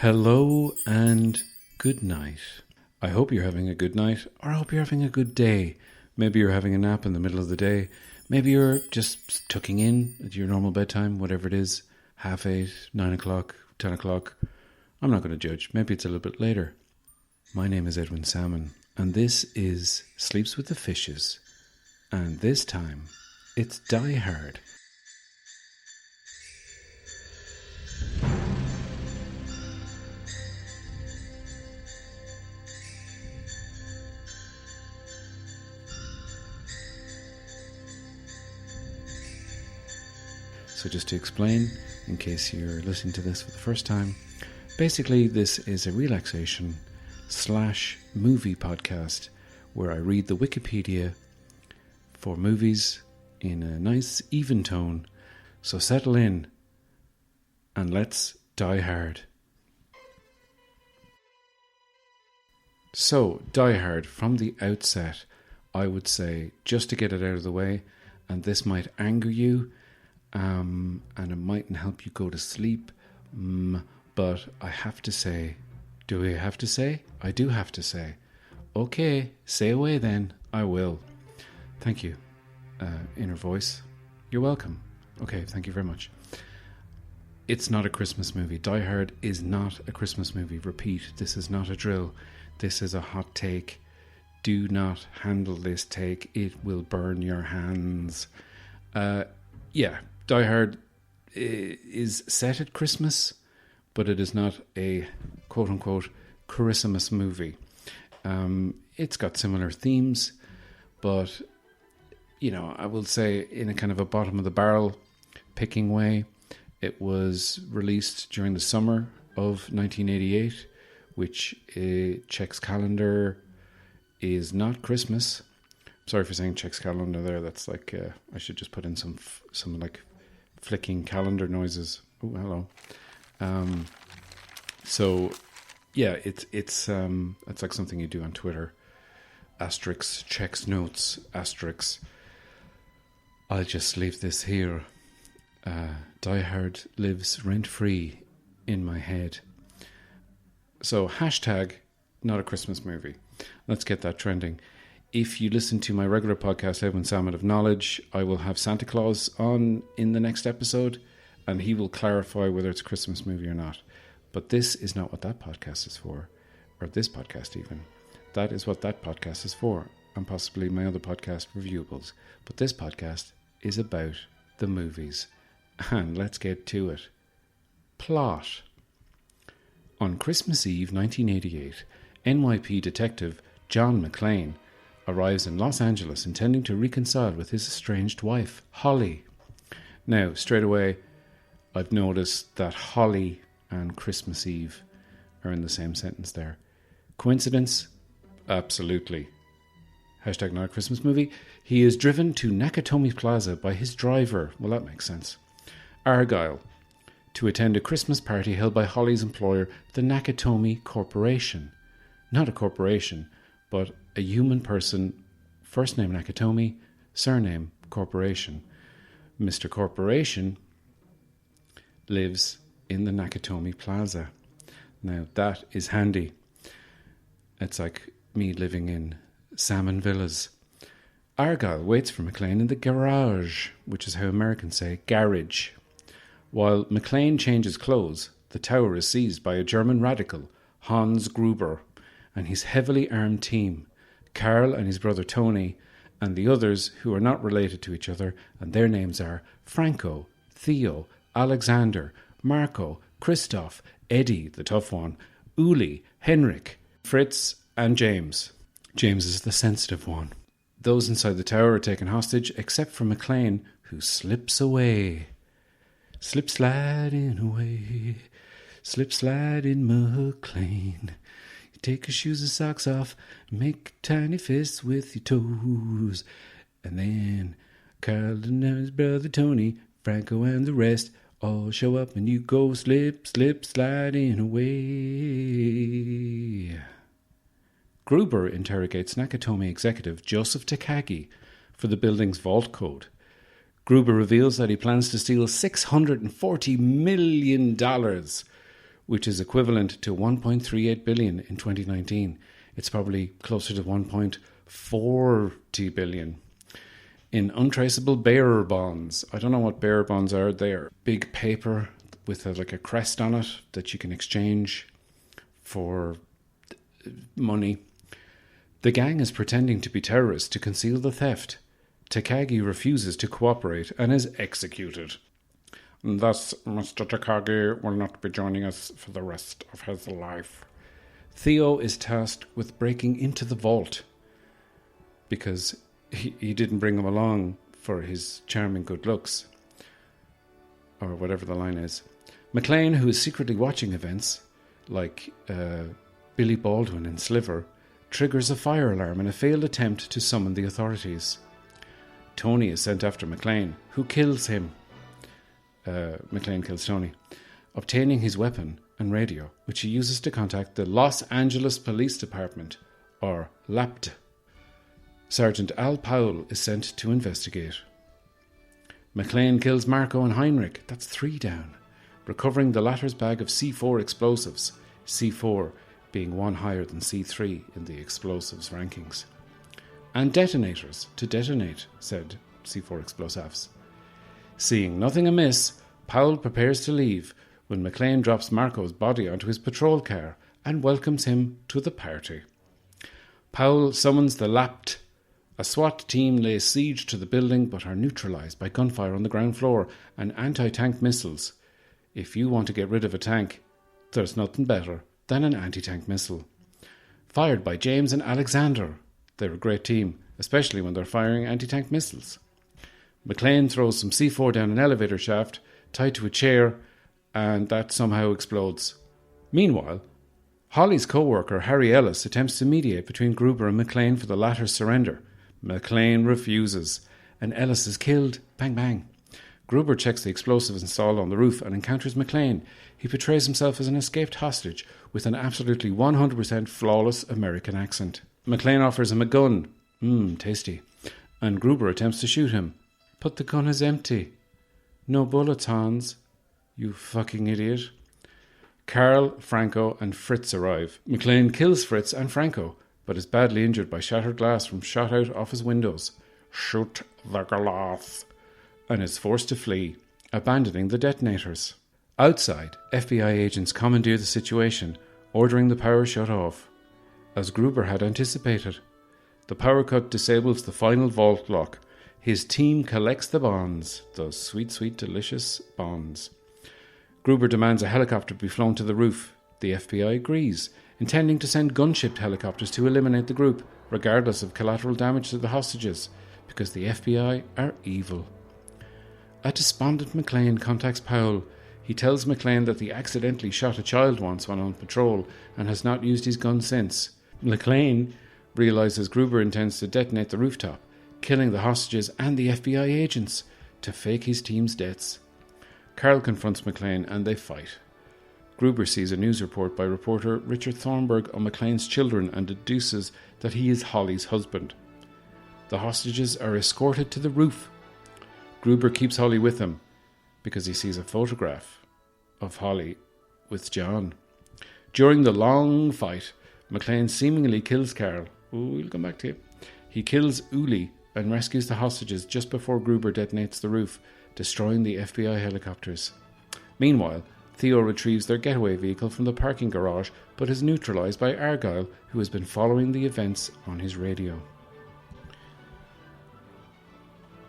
Hello and good night. I hope you're having a good night, or I hope you're having a good day. Maybe you're having a nap in the middle of the day. Maybe you're just tucking in at your normal bedtime, whatever it is, 8:30, 9 o'clock, 10 o'clock. I'm not going to judge. Maybe it's a little bit later. My name is Edwin Salmon, and this is Sleeps with the Fishes. And this time, it's Die Hard. So just to explain, in case you're listening to this for the first time, basically this is a relaxation / movie podcast where I read the Wikipedia for movies in a nice even tone. So settle in and let's die hard. So, Die Hard, from the outset, I would say, just to get it out of the way, and this might anger you, and it mightn't help you go to sleep, but I have to say, do I have to say? I do have to say. Okay, say away then, I will. Thank you, inner voice. You're welcome. Okay, thank you very much. It's not a Christmas movie. Die Hard is not a Christmas movie. Repeat, this is not a drill. This is a hot take. Do not handle this take. It will burn your hands. Die Hard is set at Christmas, but it is not a quote-unquote Christmas movie. It's got similar themes, but, you know, I will say in a kind of a bottom-of-the-barrel picking way, it was released during the summer of 1988, which Czech's calendar is not Christmas. Sorry for saying Czech's calendar there. That's like, I should just put in some like flicking calendar noises. Oh, hello. So yeah, it's like something you do on Twitter. Asterix, Czech's notes, Asterix. I'll just leave this here. Die Hard lives rent-free in my head. So hashtag not a Christmas movie. Let's get that trending. If you listen to my regular podcast, Edwin Salmon of Knowledge, I will have Santa Claus on in the next episode, and he will clarify whether it's a Christmas movie or not. But this is not what that podcast is for, or this podcast even. That is what that podcast is for, and possibly my other podcast, Reviewables. But this podcast is about the movies. And let's get to it. Plot. On Christmas Eve 1988, NYPD detective John McClane arrives in Los Angeles intending to reconcile with his estranged wife, Holly. Now, straight away, I've noticed that Holly and Christmas Eve are in the same sentence there. Coincidence? Absolutely. Hashtag not a Christmas movie. He is driven to Nakatomi Plaza by his driver. Well, that makes sense. Argyle, to attend a Christmas party held by Holly's employer, the Nakatomi Corporation. Not a corporation, but a human person, first name Nakatomi, surname Corporation. Mr. Corporation lives in the Nakatomi Plaza. Now, that is handy. It's like me living in Salmon Villas. Argyle waits for McClane in the garage, which is how Americans say garage. While McClane changes clothes, the tower is seized by a German radical, Hans Gruber, and his heavily armed team, Carl and his brother Tony, and the others who are not related to each other, and their names are Franco, Theo, Alexander, Marco, Christoph, Eddie, the tough one, Uli, Henrik, Fritz, and James. James is the sensitive one. Those inside the tower are taken hostage, except for McClane, who slips away. Slip sliding away, slip sliding McClane. You take your shoes and socks off, make tiny fists with your toes. And then Carl and his brother Tony, Franco and the rest all show up and you go slip, slip, sliding away. Gruber interrogates Nakatomi executive Joseph Takagi for the building's vault code. Gruber reveals that he plans to steal $640 million which is equivalent to 1.38 billion in 2019. It's probably closer to 1.40 billion. In untraceable bearer bonds. I don't know what bearer bonds are. They're big paper with like a crest on it that you can exchange for money. The gang is pretending to be terrorists to conceal the theft. Takagi refuses to cooperate and is executed. And thus, Mr. Takagi will not be joining us for the rest of his life. Theo is tasked with breaking into the vault because he didn't bring him along for his charming good looks, or whatever the line is. McLean, who is secretly watching events, like Billy Baldwin in Sliver, triggers a fire alarm in a failed attempt to summon the authorities. Tony is sent after McLean, who kills him. McLean kills Tony, obtaining his weapon and radio, which he uses to contact the Los Angeles Police Department, or LAPD. Sergeant Al Powell is sent to investigate. McLean kills Marco and Heinrich, that's 3 down, recovering the latter's bag of C4 explosives, C4 being 1 higher than C3 in the explosives rankings. And detonators to detonate, said C4 explosives. Seeing nothing amiss, Powell prepares to leave when McLean drops Marco's body onto his patrol car and welcomes him to the party. Powell summons the LAPD. A SWAT team lays siege to the building but are neutralised by gunfire on the ground floor and anti-tank missiles. If you want to get rid of a tank, there's nothing better than an anti-tank missile. Fired by James and Alexander. They're a great team, especially when they're firing anti-tank missiles. McLean throws some C4 down an elevator shaft, tied to a chair, and that somehow explodes. Meanwhile, Holly's co-worker Harry Ellis attempts to mediate between Gruber and McLean for the latter's surrender. McLean refuses, and Ellis is killed. Bang, bang. Gruber checks the explosives installed on the roof and encounters McLean. He portrays himself as an escaped hostage with an absolutely 100% flawless American accent. McLean offers him a gun. Tasty. And Gruber attempts to shoot him. But the gun is empty. No bullets, Hans. You fucking idiot. Carl, Franco and Fritz arrive. McLean kills Fritz and Franco, but is badly injured by shattered glass from shot out off his windows. Shoot the glass. And is forced to flee, abandoning the detonators. Outside, FBI agents commandeer the situation, ordering the power shut off. As Gruber had anticipated, the power cut disables the final vault lock. His team collects the bonds, those sweet, sweet, delicious bonds. Gruber demands a helicopter be flown to the roof. The FBI agrees, intending to send gunship helicopters to eliminate the group, regardless of collateral damage to the hostages, because the FBI are evil. A despondent McLean contacts Powell. He tells McLean that he accidentally shot a child once when on patrol and has not used his gun since. McLean realises Gruber intends to detonate the rooftop, killing the hostages and the FBI agents to fake his team's deaths. Carl confronts McLean and they fight. Gruber sees a news report by reporter Richard Thornburg on McLean's children and deduces that he is Holly's husband. The hostages are escorted to the roof. Gruber keeps Holly with him because he sees a photograph of Holly with John. During the long fight, McLean seemingly kills Carl. We'll come back to you. He kills Uli and rescues the hostages just before Gruber detonates the roof, destroying the FBI helicopters. Meanwhile, Theo retrieves their getaway vehicle from the parking garage but is neutralised by Argyle, who has been following the events on his radio.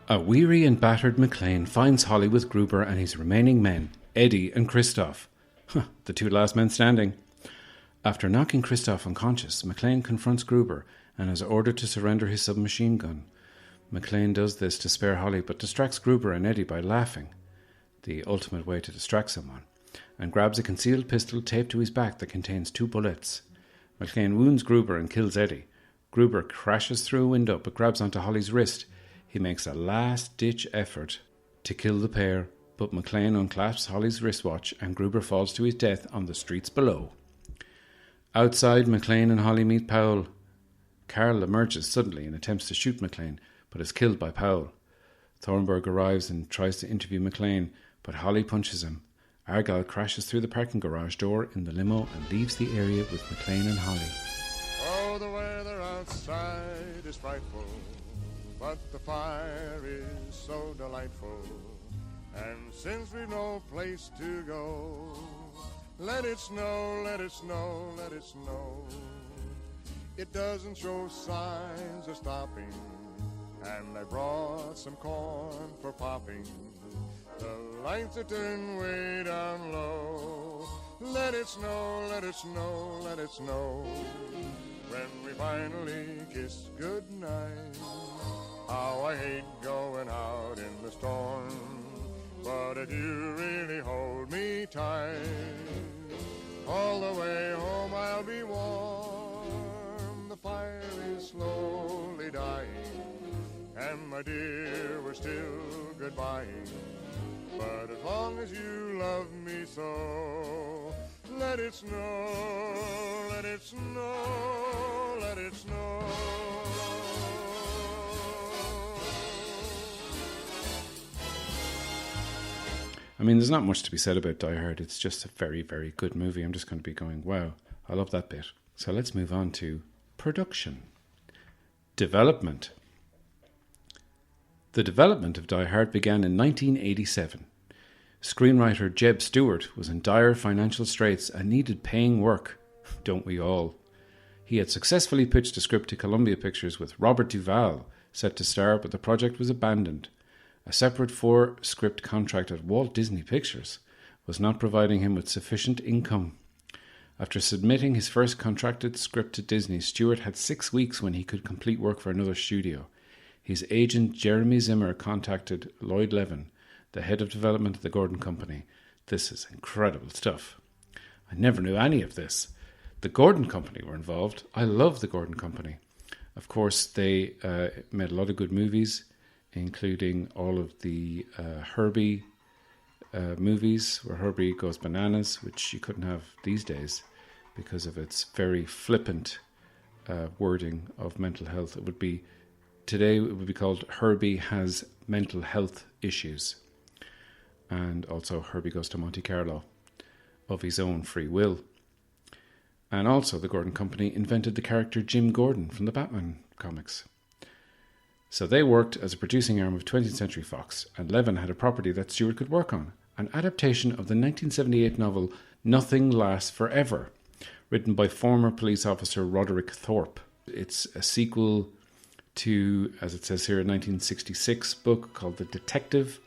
A weary and battered McLean finds Holly with Gruber and his remaining men, Eddie and Christoph. The 2 last men standing. After knocking Christoph unconscious, McLean confronts Gruber and is ordered to surrender his submachine gun. McLean does this to spare Holly but distracts Gruber and Eddie by laughing, the ultimate way to distract someone, and grabs a concealed pistol taped to his back that contains 2 bullets. McLean wounds Gruber and kills Eddie. Gruber crashes through a window but grabs onto Holly's wrist. He makes a last-ditch effort to kill the pair, but McLean unclasps Holly's wristwatch and Gruber falls to his death on the streets below. Outside, McLean and Holly meet Powell. Carl emerges suddenly and attempts to shoot McLean, but is killed by Powell. Thornburg arrives and tries to interview McLean, but Holly punches him. Argyle crashes through the parking garage door in the limo and leaves the area with McLean and Holly. Oh, the weather outside is frightful, but the fire is so delightful. And since we've no place to go, let it snow, let it snow, let it snow. It doesn't show signs of stopping, and I brought some corn for popping. The lights are turned way down low. Let it snow, let it snow, let it snow. When we finally kiss goodnight, how I hate going out in the storm. But if you really hold me tight, all the way home I'll be warm. The fire is slowly dying, and my dear, we're still goodbying. But as long as you love me so, let it snow, let it snow, let it snow. I mean, there's not much to be said about Die Hard. It's just a very, very good movie. I'm just going to be going, wow, I love that bit. So let's move on to production. Development. The development of Die Hard began in 1987. Screenwriter Jeb Stewart was in dire financial straits and needed paying work. Don't we all? He had successfully pitched a script to Columbia Pictures with Robert Duvall set to star, but the project was abandoned. A separate 4-script contract at Walt Disney Pictures was not providing him with sufficient income. After submitting his first contracted script to Disney, Stewart had 6 weeks when he could complete work for another studio. His agent Jeremy Zimmer contacted Lloyd Levin, the head of development at the Gordon Company. This is incredible stuff. I never knew any of this. The Gordon Company were involved. I love the Gordon Company. Of course, they made a lot of good movies, including all of the Herbie movies, where Herbie goes bananas, which you couldn't have these days because of its very flippant wording of mental health. Today it would be called Herbie Has Mental Health Issues. And also Herbie Goes to Monte Carlo of his own free will. And also the Gordon Company invented the character Jim Gordon from the Batman comics. So they worked as a producing arm of 20th Century Fox, and Levin had a property that Stewart could work on, an adaptation of the 1978 novel Nothing Lasts Forever, written by former police officer Roderick Thorpe. It's a sequel to, as it says here, a 1966 book called The Detective,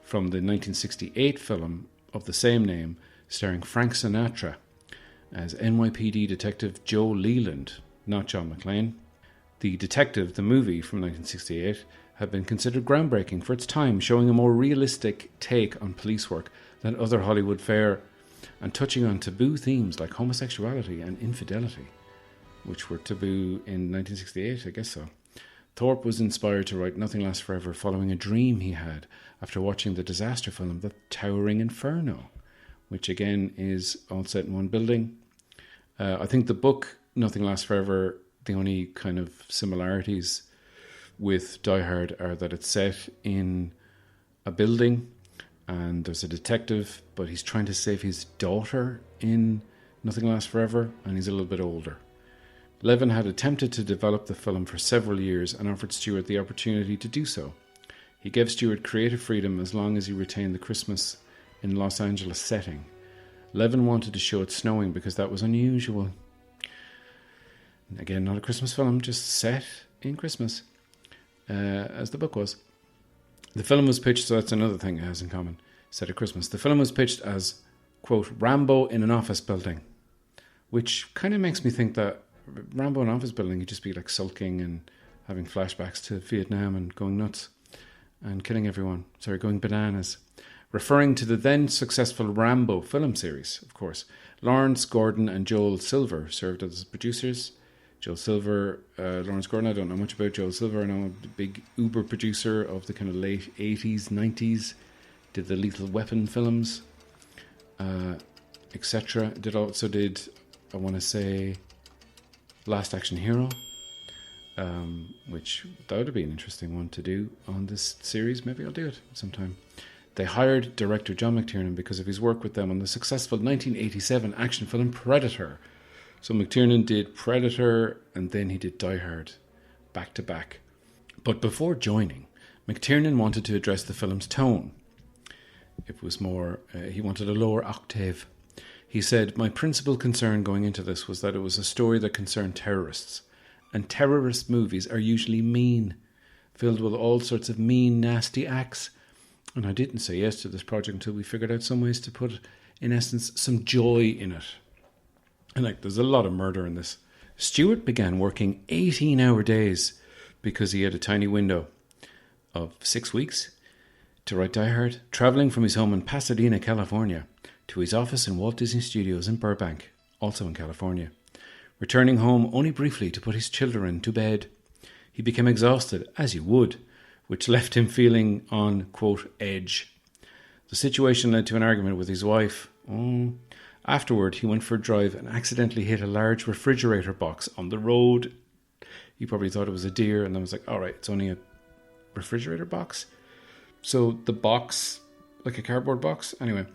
from the 1968 film of the same name, starring Frank Sinatra as NYPD Detective Joe Leland, not John McClane. The Detective, the movie from 1968, had been considered groundbreaking for its time, showing a more realistic take on police work than other Hollywood fare, and touching on taboo themes like homosexuality and infidelity, which were taboo in 1968, I guess so. Thorpe was inspired to write Nothing Lasts Forever following a dream he had after watching the disaster film The Towering Inferno, which again is all set in one building. I think the book Nothing Lasts Forever, the only kind of similarities with Die Hard are that it's set in a building and there's a detective, but he's trying to save his daughter in Nothing Lasts Forever, and he's a little bit older. Levin had attempted to develop the film for several years and offered Stewart the opportunity to do so. He gave Stewart creative freedom as long as he retained the Christmas in Los Angeles setting. Levin wanted to show it snowing because that was unusual. Again, not a Christmas film, just set in Christmas, as the book was. The film was pitched, so that's another thing it has in common, set at Christmas. The film was pitched as, quote, Rambo in an office building, which kind of makes me think that Rambo in an office building, he'd just be like sulking and having flashbacks to Vietnam and going nuts and killing everyone. Sorry, going bananas. Referring to the then successful Rambo film series, of course. Lawrence Gordon and Joel Silver served as producers. Joel Silver, Lawrence Gordon, I don't know much about Joel Silver. I know a big Uber producer of the kind of late 80s, 90s. Did the Lethal Weapon films, etc. Also did, I want to say, Last Action Hero, which that would be an interesting one to do on this series. Maybe I'll do it sometime. They hired director John McTiernan because of his work with them on the successful 1987 action film Predator. So McTiernan did Predator and then he did Die Hard, back to back. But before joining, McTiernan wanted to address the film's tone. It was more, he wanted a lower octave. He said, "My principal concern going into this was that it was a story that concerned terrorists. And terrorist movies are usually mean, filled with all sorts of mean, nasty acts. And I didn't say yes to this project until we figured out some ways to put, in essence, some joy in it." And there's a lot of murder in this. Stewart began working 18-hour days because he had a tiny window of 6 weeks to write Die Hard, travelling from his home in Pasadena, California, to his office in Walt Disney Studios in Burbank, also in California, returning home only briefly to put his children to bed. He became exhausted, as you would, which left him feeling on, quote, edge. The situation led to an argument with his wife. Afterward, he went for a drive and accidentally hit a large refrigerator box on the road. He probably thought it was a deer and then was like, all right, it's only a refrigerator box. So the box, like a cardboard box? Anyway.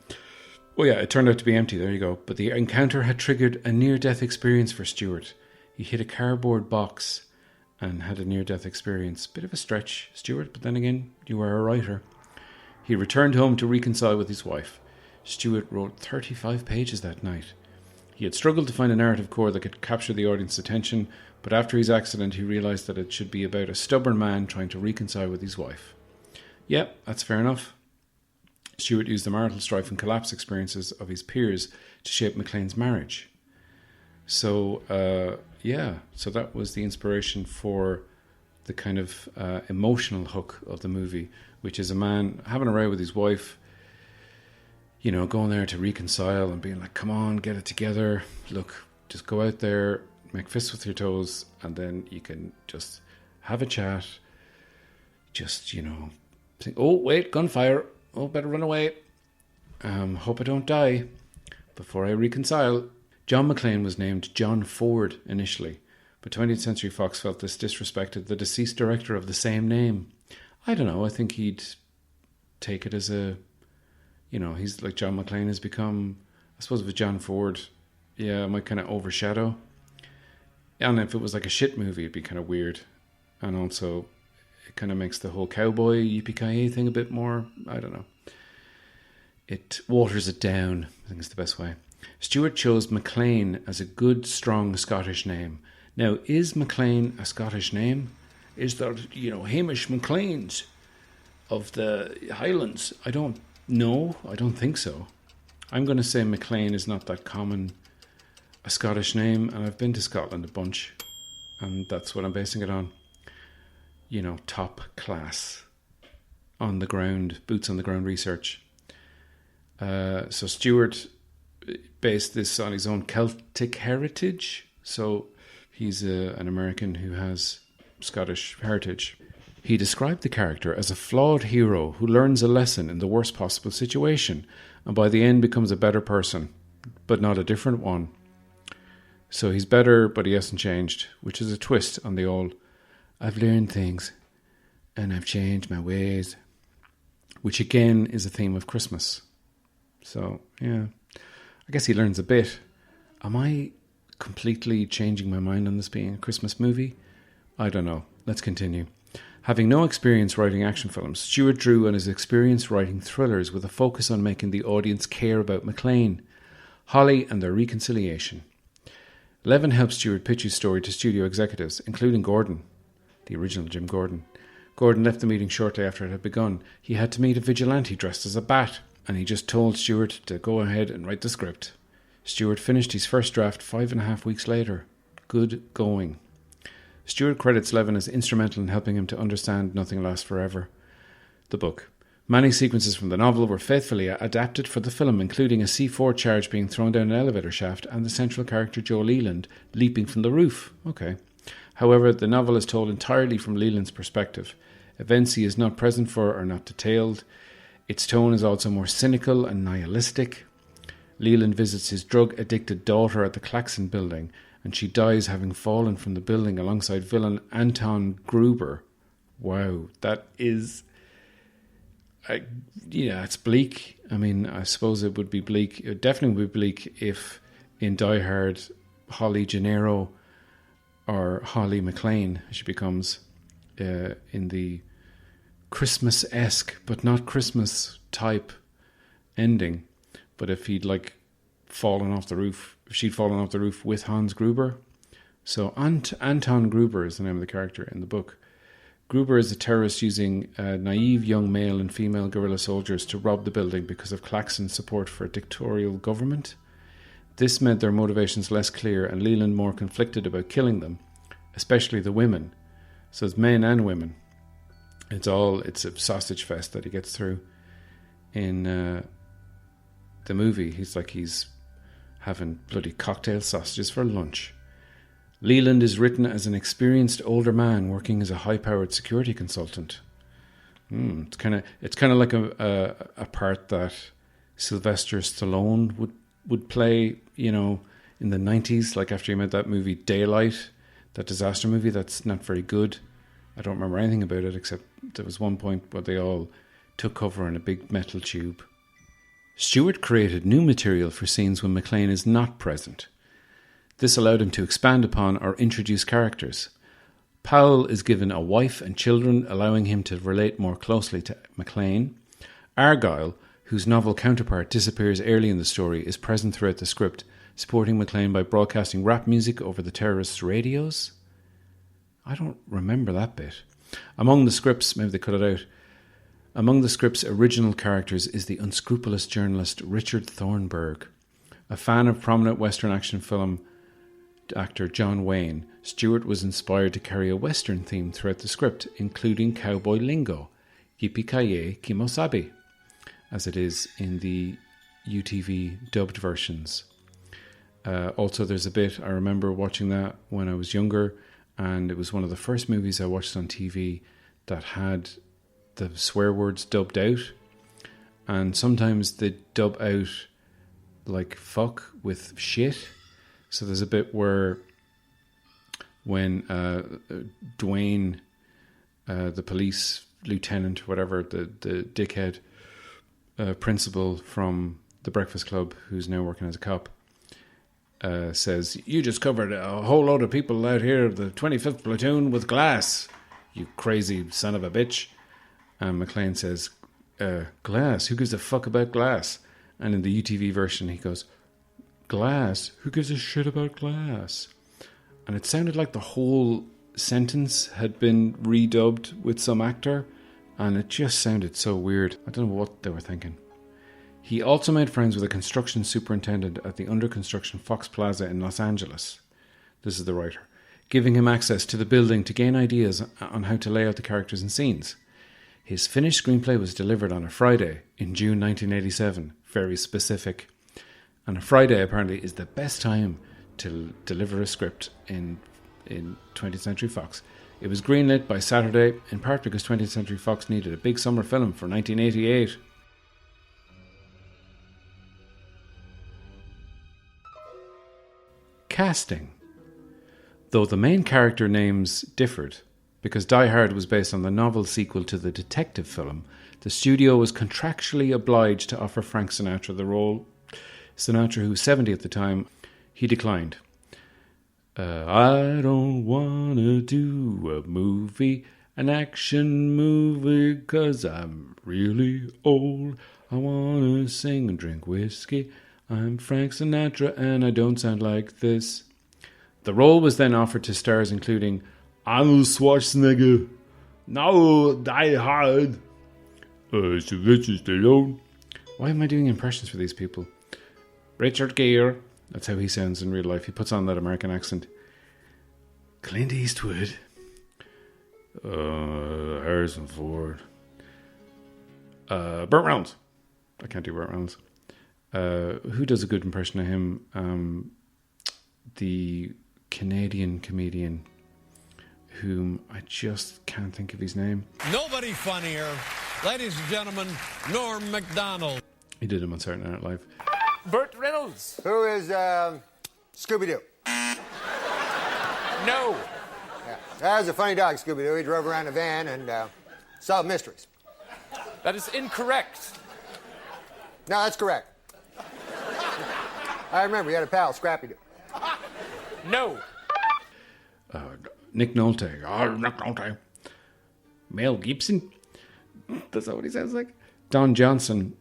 Oh yeah, it turned out to be empty, there you go. But the encounter had triggered a near-death experience for Stewart. He hit a cardboard box and had a near-death experience. Bit of a stretch, Stewart, but then again, you are a writer. He returned home to reconcile with his wife. Stewart wrote 35 pages that night. He had struggled to find a narrative core that could capture the audience's attention, but after his accident he realised that it should be about a stubborn man trying to reconcile with his wife. Yep, that's fair enough. Stewart used the marital strife and collapse experiences of his peers to shape McClane's marriage. So that was the inspiration for the kind of emotional hook of the movie, which is a man having a row with his wife, you know, going there to reconcile and being like, come on, get it together. Look, just go out there, make fists with your toes, and then you can just have a chat. Just, you know, think, oh, wait, gunfire. Oh, better run away. Hope I don't die before I reconcile. John McClane was named John Ford initially, but 20th Century Fox felt this disrespected the deceased director of the same name. I don't know, I think he'd take it as a, you know, he's like John McClane has become, I suppose with John Ford, yeah, it might kind of overshadow. And if it was like a shit movie, it'd be kind of weird. And also, it kind of makes the whole cowboy yippee-ki-yay thing a bit more, I don't know. It waters it down, I think is the best way. Stewart chose McClane as a good, strong Scottish name. Now, is McClane a Scottish name? Is there, you know, Hamish McClanes of the Highlands? I don't know. I don't think so. I'm going to say McClane is not that common a Scottish name, and I've been to Scotland a bunch, and that's what I'm basing it on. You know, top class, on the ground, boots on the ground research. So Stewart based this on his own Celtic heritage. So he's an American who has Scottish heritage. He described the character as a flawed hero who learns a lesson in the worst possible situation and by the end becomes a better person, but not a different one. So he's better, but he hasn't changed, which is a twist on the old, I've learned things and I've changed my ways, which again is a theme of Christmas. So, yeah, I guess he learns a bit. Am I completely changing my mind on this being a Christmas movie? I don't know. Let's continue. Having no experience writing action films, Stewart drew on his experience writing thrillers with a focus on making the audience care about McClane, Holly and their reconciliation. Levin helped Stewart pitch his story to studio executives, including Gordon, the original Jim Gordon. Gordon left the meeting shortly after it had begun. He had to meet a vigilante dressed as a bat, and he just told Stewart to go ahead and write the script. Stewart finished his first draft 5.5 weeks later. Good going. Stewart credits Levin as instrumental in helping him to understand Nothing Lasts Forever, the book. Many sequences from the novel were faithfully adapted for the film, including a C4 charge being thrown down an elevator shaft and the central character Joe Leland leaping from the roof. Okay. However, the novel is told entirely from Leland's perspective. Events he is not present for are not detailed. Its tone is also more cynical and nihilistic. Leland visits his drug-addicted daughter at the Claxon building, and she dies having fallen from the building alongside villain Anton Gruber. Wow, that is... Yeah, it's bleak. I mean, I suppose it would be bleak. It would definitely be bleak if in Die Hard, Holly Gennaro or Holly McLean, she becomes in the Christmas-esque, but not Christmas type ending. But if he'd like fallen off the roof, if she'd fallen off the roof with Hans Gruber. So Anton Gruber is the name of the character in the book. Gruber is a terrorist using naive young male and female guerrilla soldiers to rob the building because of Claxon's support for a dictatorial government. This made their motivations less clear and Leland more conflicted about killing them, especially the women. So it's men and women. It's a sausage fest that he gets through in the movie. He's having bloody cocktail sausages for lunch. Leland is written as an experienced older man working as a high-powered security consultant. It's kind of like a part that Sylvester Stallone would play, you know, in the 90s, like after he made that movie Daylight, that disaster movie that's not very good. I don't remember anything about it except there was one point where they all took cover in a big metal tube. Stewart created new material for scenes when McClane is not present. This allowed him to expand upon or introduce characters. Powell is given a wife and children, allowing him to relate more closely to McClane. Argyle, whose novel counterpart disappears early in the story, is present throughout the script, supporting McClane by broadcasting rap music over the terrorists' radios. I don't remember that bit. Among the script's original characters is the unscrupulous journalist Richard Thornburg. A fan of prominent Western action film actor John Wayne, Stewart was inspired to carry a Western theme throughout the script, including cowboy lingo, yippee-ki-yay, kimosabi, as it is in the UTV dubbed versions. Also, there's a bit, I remember watching that when I was younger, and it was one of the first movies I watched on TV that had the swear words dubbed out, and sometimes they dub out like fuck with shit. So there's a bit where when Dwayne, the police lieutenant, whatever, the dickhead principal from the Breakfast Club, who's now working as a cop, says, "You just covered a whole load of people out here, the 25th platoon, with glass, you crazy son of a bitch." And McClane says, "Glass? Who gives a fuck about glass?" And in the UTV version, he goes, "Glass? Who gives a shit about glass?" And it sounded like the whole sentence had been redubbed with some actor, and it just sounded so weird. I don't know what they were thinking. He also made friends with a construction superintendent at the under construction Fox Plaza in Los Angeles. This is the writer. Giving him access to the building to gain ideas on how to lay out the characters and scenes. His finished screenplay was delivered on a Friday in June 1987. Very specific. And a Friday apparently is the best time to deliver a script in 20th Century Fox. It was greenlit by Saturday, in part because 20th Century Fox needed a big summer film for 1988. Casting. Though the main character names differed, because Die Hard was based on the novel sequel to the detective film, the studio was contractually obliged to offer Frank Sinatra the role. Sinatra, who was 70 at the time, he declined. "I don't want to do a movie, an action movie, 'cause I'm really old. I want to sing and drink whiskey. I'm Frank Sinatra and I don't sound like this." The role was then offered to stars including Arnold Schwarzenegger, now Die Hard, Sylvester Stallone. Why am I doing impressions for these people? Richard Gere, that's how he sounds in real life. He puts on that American accent. Clint Eastwood, Harrison Ford, Burt Reynolds. I can't do Burt Reynolds. Who does a good impression of him? The Canadian comedian, whom I just can't think of his name. Nobody funnier. Ladies and gentlemen, Norm Macdonald. He did him on Saturday Night Live. Burt Reynolds. Who is Scooby-Doo? No. Yeah. That was a funny dog, Scooby-Doo. He drove around a van and solved mysteries. That is incorrect. No, that's correct. I remember you had a pal, Scrappy Doo. No. Nick Nolte. Oh, Nick Nolte. Mel Gibson. That's not what he sounds like. Don Johnson.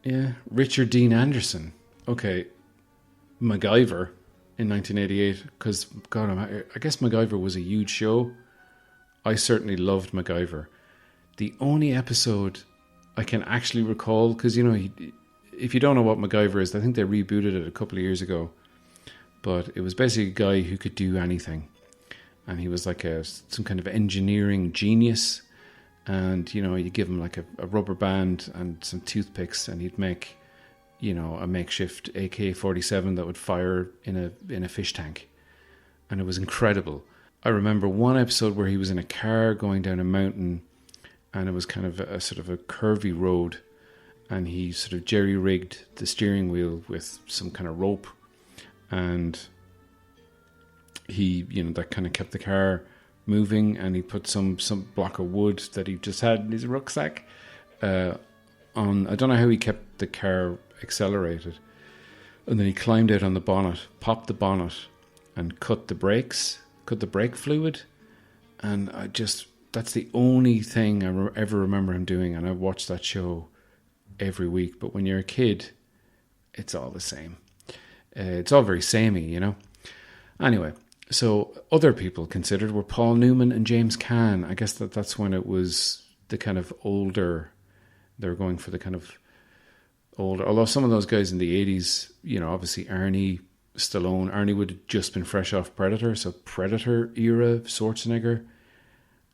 Yeah. Richard Dean Anderson. Okay. MacGyver in 1988. Because, God, I guess MacGyver was a huge show. I certainly loved MacGyver. The only episode I can actually recall, because, you know, if you don't know what MacGyver is, I think they rebooted it a couple of years ago. But it was basically a guy who could do anything. And he was like some kind of engineering genius. And, you know, you give him like a rubber band and some toothpicks and he'd make, you know, a makeshift AK-47 that would fire in a fish tank. And it was incredible. I remember one episode where he was in a car going down a mountain and it was kind of a sort of a curvy road. And he sort of jerry-rigged the steering wheel with some kind of rope. And he, you know, that kind of kept the car moving, and he put some block of wood that he just had in his rucksack on. I don't know how he kept the car accelerated. And then he climbed out on the bonnet, popped the bonnet, and cut the brakes, cut the brake fluid. And that's the only thing I ever remember him doing. And I watched that show every week. But when you're a kid, it's all the same. It's all very samey, you know. Anyway, so other people considered were Paul Newman and James Caan. I guess that's when it was the kind of older. They were going for the kind of older. Although some of those guys in the 80s, you know, obviously Arnie, Stallone. Arnie would have just been fresh off Predator, so Predator era Schwarzenegger.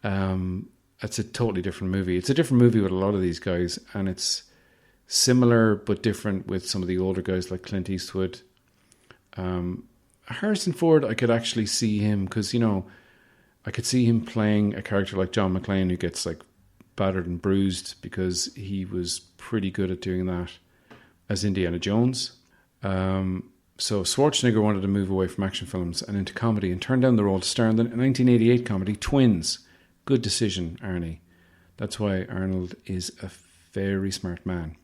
It's a totally different movie. It's a different movie with a lot of these guys, and it's similar but different with some of the older guys like Clint Eastwood. Harrison Ford, I could actually see him because, you know, I could see him playing a character like John McClane who gets like battered and bruised because he was pretty good at doing that as Indiana Jones. So Schwarzenegger wanted to move away from action films and into comedy and turned down the role to star in the 1988 comedy Twins. Good decision, Arnie. That's why Arnold is a very smart man.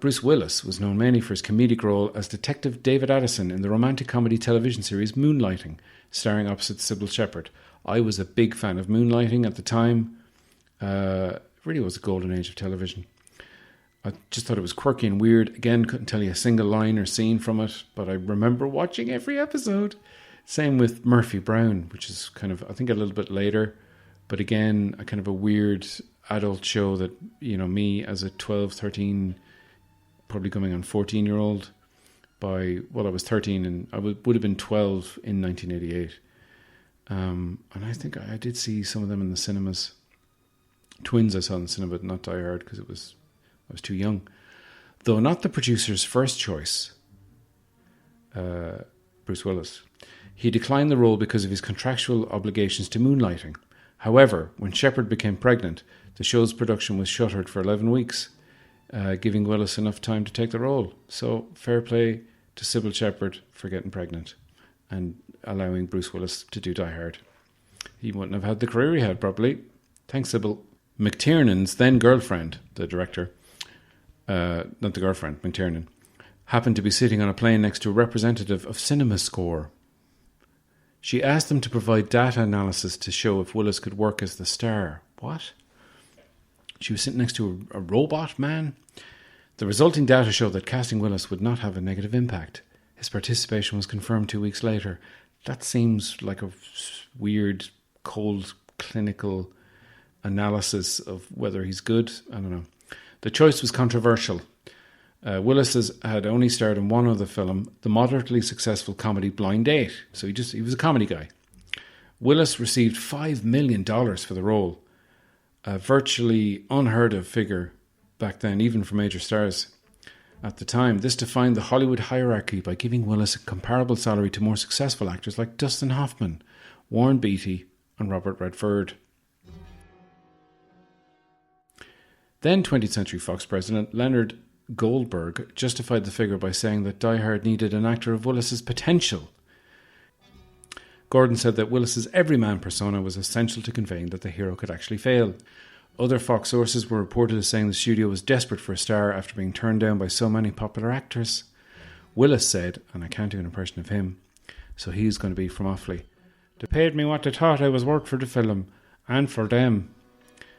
Bruce Willis was known mainly for his comedic role as Detective David Addison in the romantic comedy television series Moonlighting, starring opposite Sybil Shepherd. I was a big fan of Moonlighting at the time. It really was a golden age of television. I just thought it was quirky and weird. Again, couldn't tell you a single line or scene from it, but I remember watching every episode. Same with Murphy Brown, which is kind of, I think, a little bit later, but again, a kind of a weird adult show that, you know, me as a 12, 13, probably coming on 14-year-old I was 13 and I would have been 12 in 1988. And I think I did see some of them in the cinemas. Twins I saw in the cinema, but not Die Hard because I was too young. Though not the producer's first choice, Bruce Willis. He declined the role because of his contractual obligations to Moonlighting. However, when Shepherd became pregnant, the show's production was shuttered for 11 weeks, giving Willis enough time to take the role. So fair play to Sybil Shepherd for getting pregnant and allowing Bruce Willis to do Die Hard. He wouldn't have had the career he had probably. Thanks, Sybil. McTiernan's then girlfriend, the director, not the girlfriend, McTiernan, happened to be sitting on a plane next to a representative of CinemaScore. She asked them to provide data analysis to show if Willis could work as the star. What? She was sitting next to a robot man? The resulting data showed that casting Willis would not have a negative impact. His participation was confirmed 2 weeks later. That seems like a weird, cold, clinical analysis of whether he's good. I don't know. The choice was controversial. Willis had only starred in one other film, the moderately successful comedy Blind Date. So he was a comedy guy. Willis received $5 million for the role. A virtually unheard of figure back then, even for major stars. At the time, this defined the Hollywood hierarchy by giving Willis a comparable salary to more successful actors like Dustin Hoffman, Warren Beatty, and Robert Redford. Then 20th Century Fox president Leonard Goldberg justified the figure by saying that Die Hard needed an actor of Willis's potential. Gordon said that Willis's everyman persona was essential to conveying that the hero could actually fail. Other Fox sources were reported as saying the studio was desperate for a star after being turned down by so many popular actors. Willis said, and I can't do an impression of him, so he's going to be from Offaly, "They paid me what they thought I was worth for the film, and for them."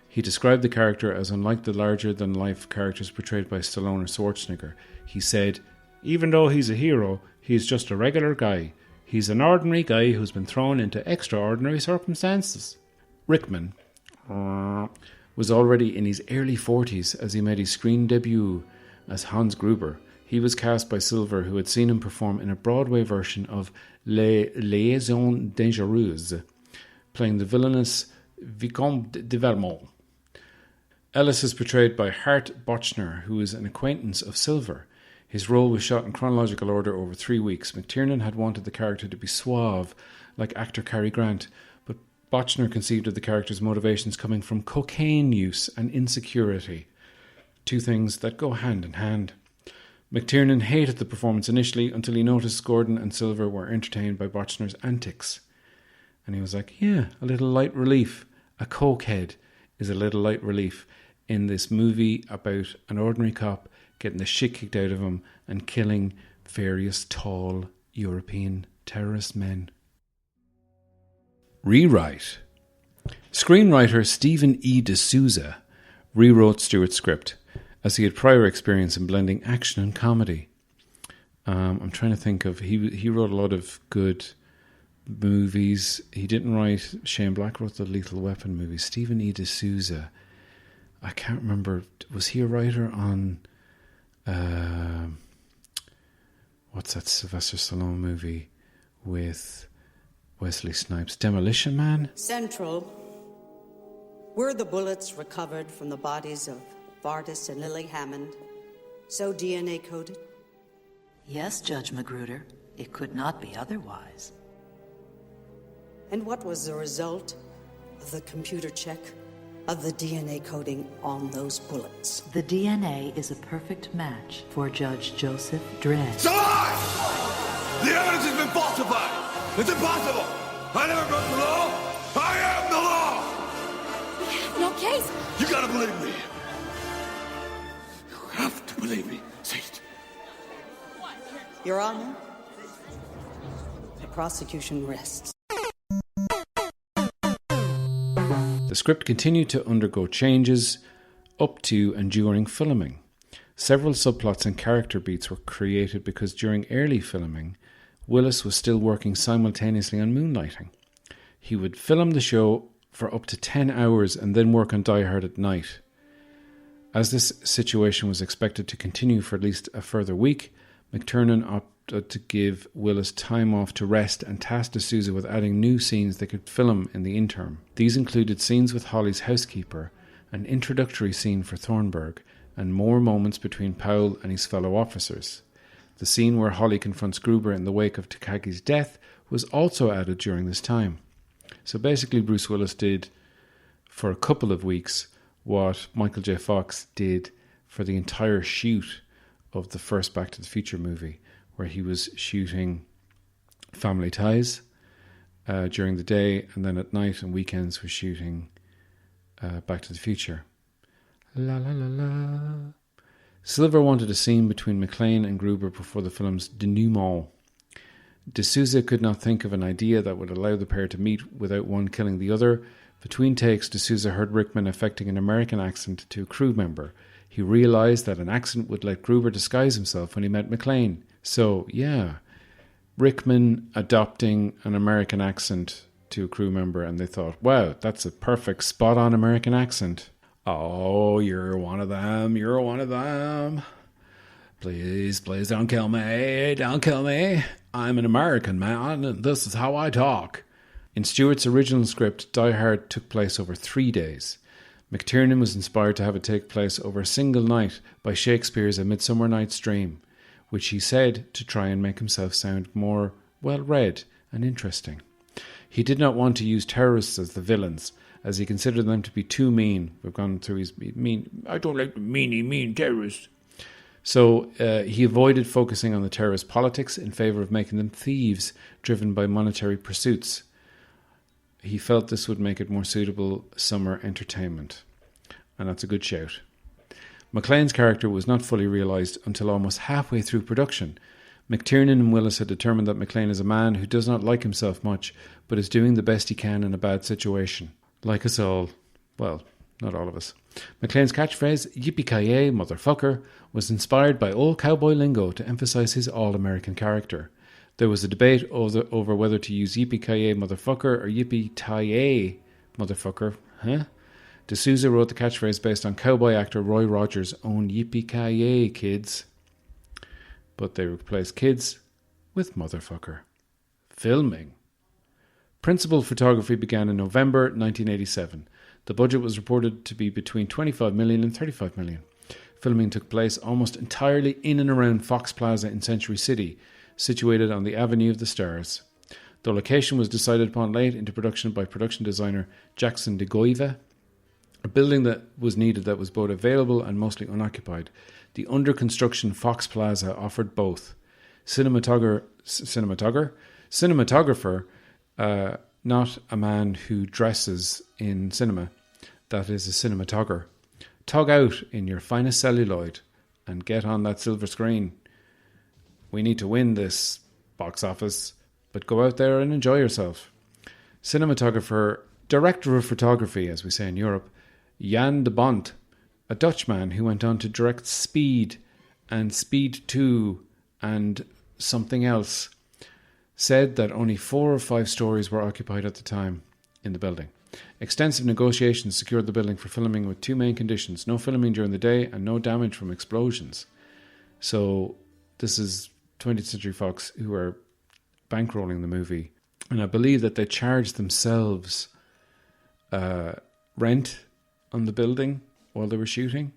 He described the character as unlike the larger-than-life characters portrayed by Stallone or Schwarzenegger. He said, "Even though he's a hero, he's just a regular guy. He's an ordinary guy who's been thrown into extraordinary circumstances." Rickman was already in his early 40s as he made his screen debut as Hans Gruber. He was cast by Silver, who had seen him perform in a Broadway version of Les Liaisons Dangereuses, playing the villainous Vicomte de Valmont. Ellis is portrayed by Hart Bochner, who is an acquaintance of Silver. His role was shot in chronological order over 3 weeks. McTiernan had wanted the character to be suave, like actor Cary Grant, but Bochner conceived of the character's motivations coming from cocaine use and insecurity, two things that go hand in hand. McTiernan hated the performance initially until he noticed Gordon and Silver were entertained by Bochner's antics. And he was like, yeah, a little light relief. A cokehead is a little light relief in this movie about an ordinary cop getting the shit kicked out of him and killing various tall European terrorist men. Rewrite. Screenwriter Stephen E. D'Souza rewrote Stewart's script, as he had prior experience in blending action and comedy. I'm trying to think of... He wrote a lot of good movies. He didn't write... Shane Black wrote the Lethal Weapon movie. Stephen E. D'Souza. I can't remember. Was he a writer on... what's that Sylvester Stallone movie with Wesley Snipes? Demolition Man? Central. Were the bullets recovered from the bodies of Vardis and Lily Hammond so DNA coded? Yes, Judge Magruder. It could not be otherwise. And what was the result of the computer check of the DNA coding on those bullets? The DNA is a perfect match for Judge Joseph Dredd. It's a lie! The evidence has been falsified! It's impossible! I never broke the law! I am the law! We have no case! You gotta believe me! You have to believe me. Say it. Your Honor, the prosecution rests. The script continued to undergo changes up to and during filming. Several subplots and character beats were created because during early filming, Willis was still working simultaneously on Moonlighting. He would film the show for up to 10 hours and then work on Die Hard at night. As this situation was expected to continue for at least a further week, McTiernan opted to give Willis time off to rest and tasked D'Souza with adding new scenes they could film in the interim. These included scenes with Holly's housekeeper, an introductory scene for Thornburg, and more moments between Powell and his fellow officers. The scene where Holly confronts Gruber in the wake of Takagi's death was also added during this time. So basically Bruce Willis did, for a couple of weeks, what Michael J. Fox did for the entire shoot of the first Back to the Future movie, where he was shooting Family Ties during the day, and then at night and weekends was shooting Back to the Future. La la la la. Silver wanted a scene between McClane and Gruber before the film's denouement. D'Souza could not think of an idea that would allow the pair to meet without one killing the other. Between takes, D'Souza heard Rickman affecting an American accent to a crew member. He realised that an accent would let Gruber disguise himself when he met McClane. So, yeah, Rickman adopting an American accent to a crew member, and they thought, wow, that's a perfect spot-on American accent. Oh, you're one of them, you're one of them. Please, please don't kill me, don't kill me. I'm an American man, and this is how I talk. In Stewart's original script, Die Hard took place over 3 days. McTiernan was inspired to have it take place over a single night by Shakespeare's A Midsummer Night's Dream, which he said to try and make himself sound more well-read and interesting. He did not want to use terrorists as the villains, as he considered them to be too mean. We've gone through his mean... I don't like the mean terrorists. So he avoided focusing on the terrorist politics in favour of making them thieves driven by monetary pursuits. He felt this would make it more suitable summer entertainment. and that's a good shout. McClane's character was not fully realised until almost halfway through production. McTiernan and Willis had determined that McClane is a man who does not like himself much, but is doing the best he can in a bad situation. Like us all. Well, not all of us. McClane's catchphrase, "Yippee-ki-yay, motherfucker," was inspired by old cowboy lingo to emphasise his all-American character. There was a debate over whether to use "Yippee-ki-yay, motherfucker" or "Yippee-ki-yay, motherfucker." D'Souza wrote the catchphrase based on cowboy actor Roy Rogers' own "Yippee-ki-yay, kids." But they replaced kids with motherfucker. Filming. Principal photography began in November 1987. The budget was reported to be between 25 million and 35 million. Filming took place almost entirely in and around Fox Plaza in Century City, situated on the Avenue of the Stars. The location was decided upon late into production by production designer Jackson de Goiva. A building that was needed that was both available and mostly unoccupied. The under-construction Fox Plaza offered both. Cinematographer, not a man who dresses in cinema, that is a cinematographer. Tug out in your finest celluloid and get on that silver screen. We need to win this box office, but go out there and enjoy yourself. Cinematographer, director of photography, as we say in Europe, Jan de Bont, a Dutchman who went on to direct Speed and Speed 2 and something else, said that only 4 or 5 stories were occupied at the time in the building. Extensive negotiations secured the building for filming with 2 main conditions: no filming during the day and no damage from explosions. So this is 20th Century Fox who are bankrolling the movie, and I believe that they charged themselves rent on the building while they were shooting.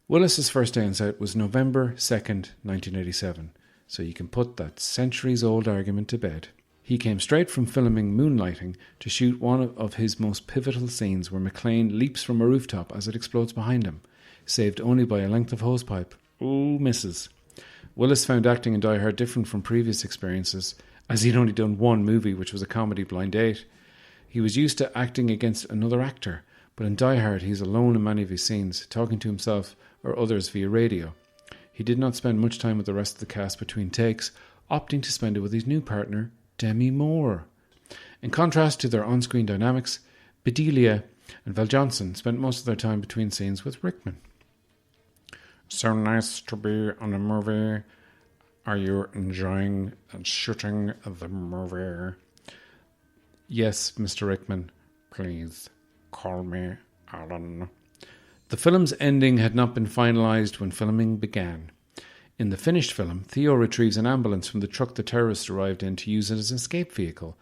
Willis's first day on set was November 2nd, 1987, so you can put that centuries-old argument to bed. He came straight from filming Moonlighting to shoot one of his most pivotal scenes where McClane leaps from a rooftop as it explodes behind him, saved only by a length of hosepipe. Ooh, misses. Willis found acting in Die Hard different from previous experiences, as he'd only done one movie, which was a comedy, Blind Date. He was used to acting against another actor, but in Die Hard he's alone in many of his scenes, talking to himself or others via radio. He did not spend much time with the rest of the cast between takes, opting to spend it with his new partner, Demi Moore. In contrast to their on-screen dynamics, Bedelia and Val Johnson spent most of their time between scenes with Rickman. So nice to be on a movie. Are you enjoying shooting the movie? Yes, Mr. Rickman. Please call me Alan. The film's ending had not been finalised when filming began. In the finished film, Theo retrieves an ambulance from the truck the terrorists arrived in to use it as an escape vehicle.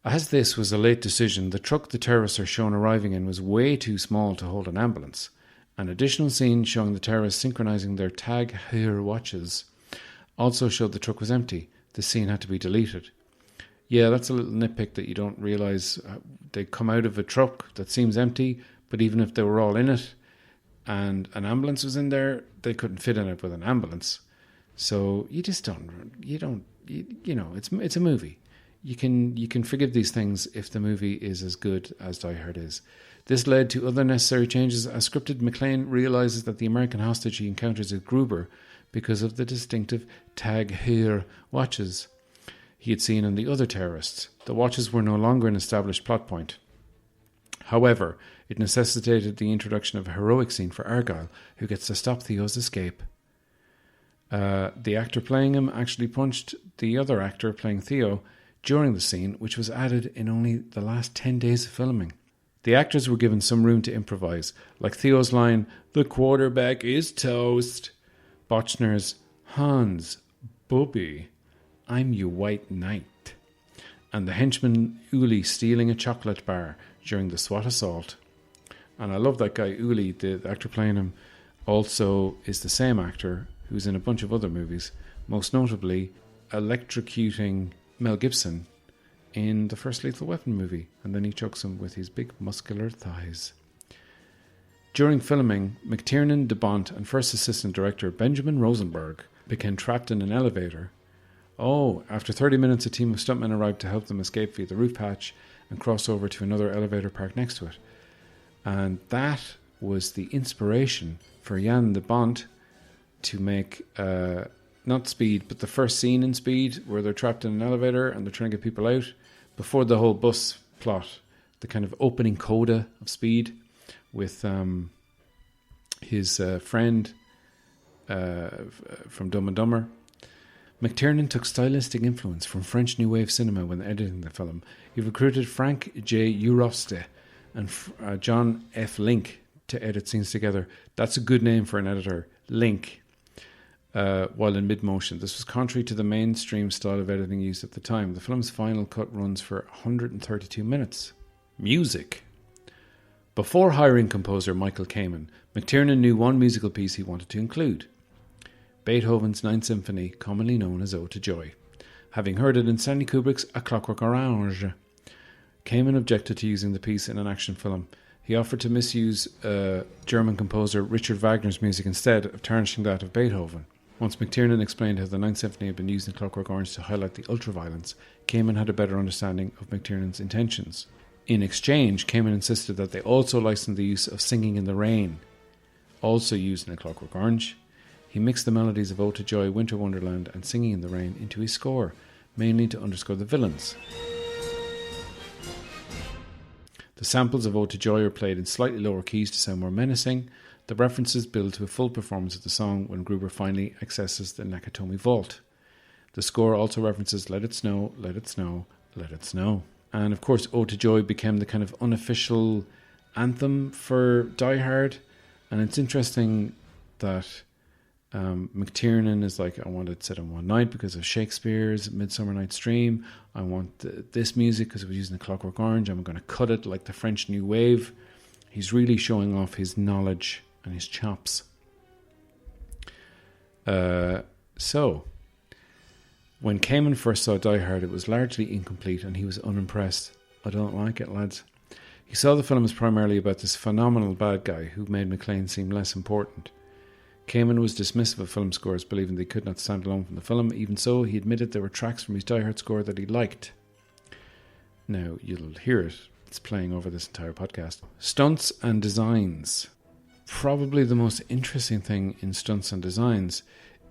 As this was a late decision, the truck the terrorists are shown arriving in was way too small to hold an ambulance. An additional scene showing the terrorists synchronising their Tag Heuer watches also showed the truck was empty. The scene had to be deleted. Yeah, that's a little nitpick that you don't realise. They come out of a truck that seems empty, but even if they were all in it and an ambulance was in there, they couldn't fit in it with an ambulance. So you just don't, you know, it's a movie. You can forgive these things if the movie is as good as Die Hard is. This led to other necessary changes. As scripted, McClane realises that the American hostage he encounters is Gruber because of the distinctive Tag Heuer watches he had seen on the other terrorists. The watches were no longer an established plot point. However, it necessitated the introduction of a heroic scene for Argyle, who gets to stop Theo's escape. The actor playing him actually punched the other actor playing Theo during the scene, which was added in only the last 10 days of filming. The actors were given some room to improvise, like Theo's line, "The quarterback is toast." Bochner's, "Hans, Bubby, I'm your white knight." And the henchman Uli stealing a chocolate bar during the SWAT assault. And I love that guy Uli, the actor playing him, also is the same actor who's in a bunch of other movies, most notably electrocuting Mel Gibson in the first Lethal Weapon movie, and then he chokes him with his big muscular thighs. During filming, McTiernan, de Bont and first assistant director Benjamin Rosenberg became trapped in an elevator. After 30 minutes a team of stuntmen arrived to help them escape via the roof hatch and cross over to another elevator parked next to it. And that was the inspiration for Jan de Bont to make, not Speed, but the first scene in Speed where they're trapped in an elevator and they're trying to get people out. Before the whole bus plot, the kind of opening coda of Speed with his friend from Dumb and Dumber. McTiernan took stylistic influence from French New Wave cinema when editing the film. He recruited Frank J. Uroste and John F. Link to edit scenes together. That's a good name for an editor, Link, while in mid-motion. This was contrary to the mainstream style of editing used at the time. The film's final cut runs for 132 minutes. Music. Before hiring composer Michael Kamen, McTiernan knew one musical piece he wanted to include: Beethoven's Ninth Symphony, commonly known as Ode to Joy. Having heard it in Stanley Kubrick's A Clockwork Orange, Kamen objected to using the piece in an action film. He offered to misuse German composer Richard Wagner's music instead of tarnishing that of Beethoven. Once McTiernan explained how the Ninth Symphony had been used in Clockwork Orange to highlight the ultraviolence, Kamen had a better understanding of McTiernan's intentions. In exchange, Kamen insisted that they also license the use of Singing in the Rain, also used in A Clockwork Orange. He mixed the melodies of Ode to Joy, Winter Wonderland and Singing in the Rain into his score, mainly to underscore the villains. The samples of Ode to Joy are played in slightly lower keys to sound more menacing. The references build to a full performance of the song when Gruber finally accesses the Nakatomi Vault. The score also references Let It Snow, Let It Snow, Let It Snow. And of course, Ode to Joy became the kind of unofficial anthem for Die Hard. And it's interesting that McTiernan is like, I want it set on one night because of Shakespeare's Midsummer Night's Dream. I want this music because it was using the Clockwork Orange. I'm going to cut it like the French New Wave. He's really showing off his knowledge and his chops. So, when Kamen first saw Die Hard, it was largely incomplete and he was unimpressed. I don't like it, lads. He saw the film as primarily about this phenomenal bad guy who made McClane seem less important. Kamen was dismissive of film scores, believing they could not stand alone from the film. Even so, he admitted there were tracks from his Die Hard score that he liked. Now, you'll hear it. It's playing over this entire podcast. Stunts and designs. Probably the most interesting thing in stunts and designs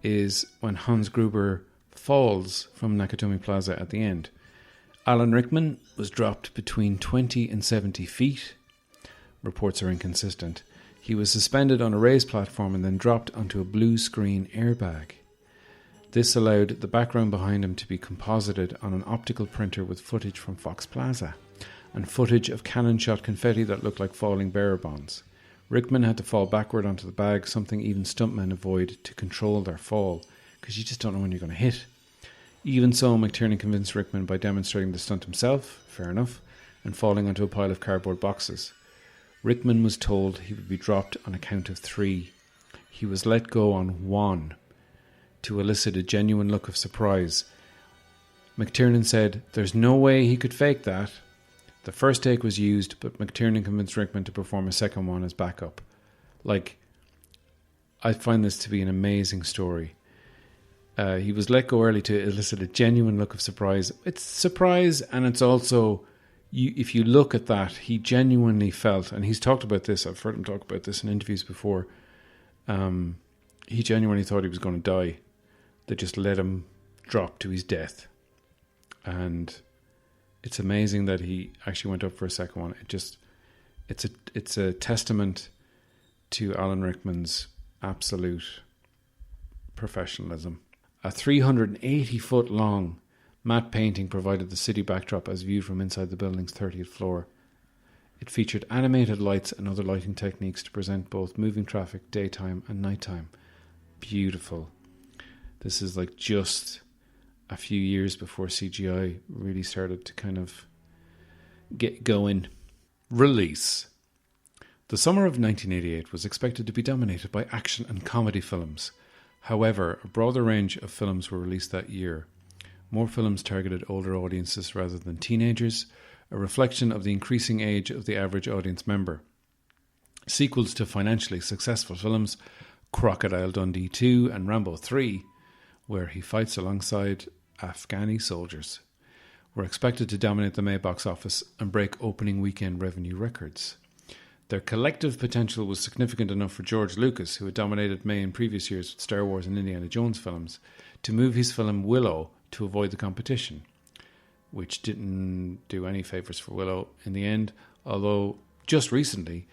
is when Hans Gruber falls from Nakatomi Plaza at the end. Alan Rickman was dropped between 20 and 70 feet. Reports are inconsistent. He was suspended on a raised platform and then dropped onto a blue screen airbag. This allowed the background behind him to be composited on an optical printer with footage from Fox Plaza and footage of cannon-shot confetti that looked like falling bearer bonds. Rickman had to fall backward onto the bag, something even stuntmen avoid to control their fall, because you just don't know when you're going to hit. Even so, McTiernan convinced Rickman by demonstrating the stunt himself, fair enough, and falling onto a pile of cardboard boxes. Rickman was told he would be dropped on a count of 3. He was let go on 1 to elicit a genuine look of surprise. McTiernan said, "There's no way he could fake that." The first take was used, but McTiernan convinced Rickman to perform a second one as backup. I find this to be an amazing story. He was let go early to elicit a genuine look of surprise. It's surprise, and it's also, if you look at that, he genuinely felt, and he's talked about this, I've heard him talk about this in interviews before, he genuinely thought he was going to die. They just let him drop to his death. And it's amazing that he actually went up for a second one. It's a testament to Alan Rickman's absolute professionalism. A 380-foot long matte painting provided the city backdrop as viewed from inside the building's 30th floor. It featured animated lights and other lighting techniques to present both moving traffic, daytime and nighttime. Beautiful. This is like just a few years before CGI really started to kind of get going. Release. The summer of 1988 was expected to be dominated by action and comedy films. However, a broader range of films were released that year. More films targeted older audiences rather than teenagers, a reflection of the increasing age of the average audience member. Sequels to financially successful films, Crocodile Dundee 2 and Rambo 3, where he fights alongside Afghani soldiers, were expected to dominate the May box office and break opening weekend revenue records. Their collective potential was significant enough for George Lucas, who had dominated May in previous years with Star Wars and Indiana Jones films, to move his film Willow to avoid the competition, which didn't do any favours for Willow in the end, although just recently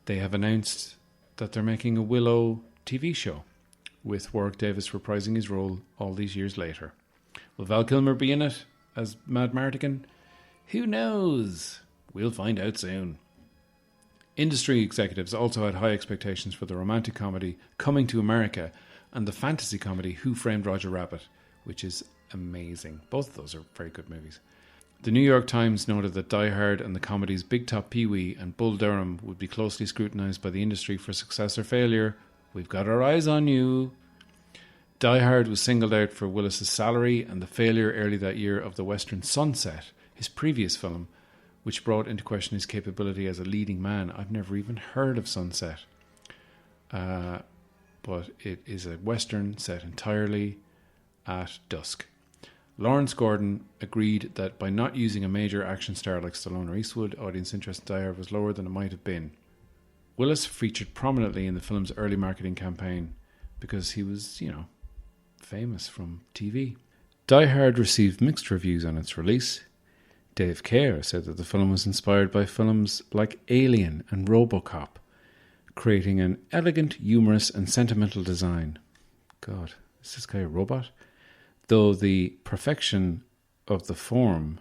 they have announced that they're making a Willow TV show, with Warwick Davis reprising his role all these years later. Will Val Kilmer be in it as Mad Mardigan? Who knows? We'll find out soon. Industry executives also had high expectations for the romantic comedy Coming to America and the fantasy comedy Who Framed Roger Rabbit, which is amazing. Both of those are very good movies. The New York Times noted that Die Hard and the comedies Big Top Pee-wee and Bull Durham would be closely scrutinised by the industry for success or failure. We've got our eyes on you. Die Hard was singled out for Willis's salary and the failure early that year of the western Sunset, his previous film, which brought into question his capability as a leading man. I've never even heard of Sunset. But it is a western set entirely at dusk. Lawrence Gordon agreed that by not using a major action star like Stallone or Eastwood, audience interest in Die Hard was lower than it might have been. Willis featured prominently in the film's early marketing campaign because he was, famous from TV. Die Hard received mixed reviews on its release. Dave Kerr said that the film was inspired by films like Alien and RoboCop, creating an elegant, humorous and sentimental design. God, is this guy a robot? Though the perfection of the form,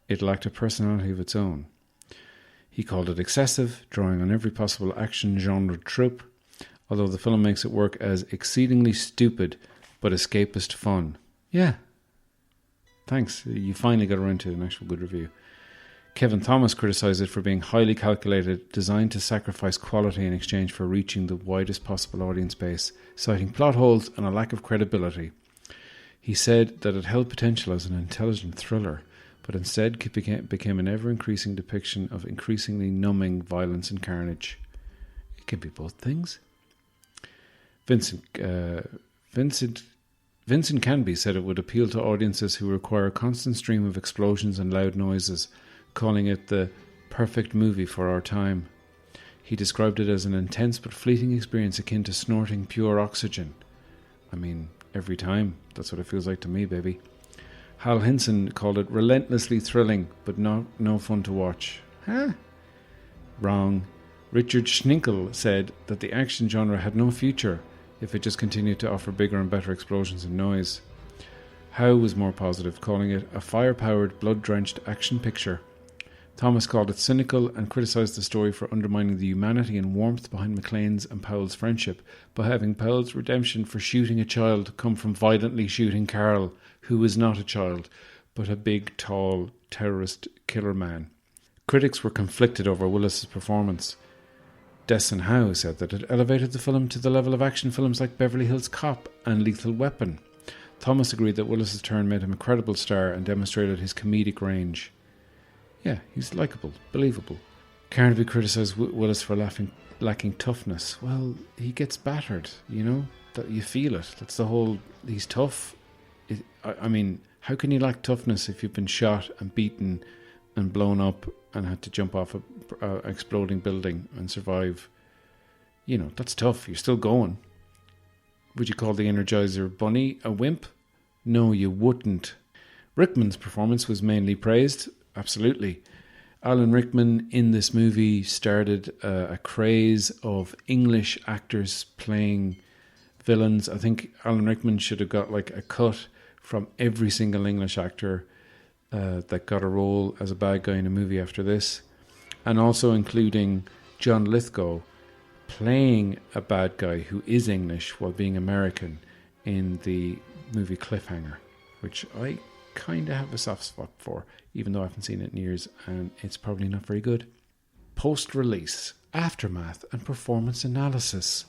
it lacked a personality of its own. He called it excessive, drawing on every possible action genre trope, although the film makes it work as exceedingly stupid but escapist fun. Yeah. Thanks. You finally got around to an actual good review. Kevin Thomas criticised it for being highly calculated, designed to sacrifice quality in exchange for reaching the widest possible audience base, citing plot holes and a lack of credibility. He said that it held potential as an intelligent thriller, but instead became an ever-increasing depiction of increasingly numbing violence and carnage. It can be both things. Vincent Canby said it would appeal to audiences who require a constant stream of explosions and loud noises, calling it the perfect movie for our time. He described it as an intense but fleeting experience akin to snorting pure oxygen. I mean, every time. That's what it feels like to me, baby. Hal Hinson called it relentlessly thrilling, but no fun to watch. Huh? Wrong. Richard Schninkel said that the action genre had no future if it just continued to offer bigger and better explosions and noise. Howe was more positive, calling it a fire-powered, blood-drenched action picture. Thomas called it cynical and criticised the story for undermining the humanity and warmth behind McClane's and Powell's friendship by having Powell's redemption for shooting a child come from violently shooting Carl, who was not a child, but a big, tall, terrorist killer man. Critics were conflicted over Willis's performance. Desson Howe said that it elevated the film to the level of action films like Beverly Hills Cop and Lethal Weapon. Thomas agreed that Willis's turn made him a credible star and demonstrated his comedic range. Yeah, he's likeable, believable. Carnaby criticised Willis for lacking toughness. Well, he gets battered, that you feel it. That's the whole, he's tough. I mean, how can you lack toughness if you've been shot and beaten and blown up and had to jump off a exploding building and survive? That's tough. You're still going. Would you call the Energizer Bunny a wimp? No, you wouldn't. Rickman's performance was mainly praised. Absolutely. Alan Rickman in this movie started a craze of English actors playing villains. I think Alan Rickman should have got like a cut from every single English actor that got a role as a bad guy in a movie after this, and also including John Lithgow playing a bad guy who is English while being American in the movie Cliffhanger, which I kind of have a soft spot for, even though I haven't seen it in years, and it's probably not very good. Post-release, aftermath, and performance analysis.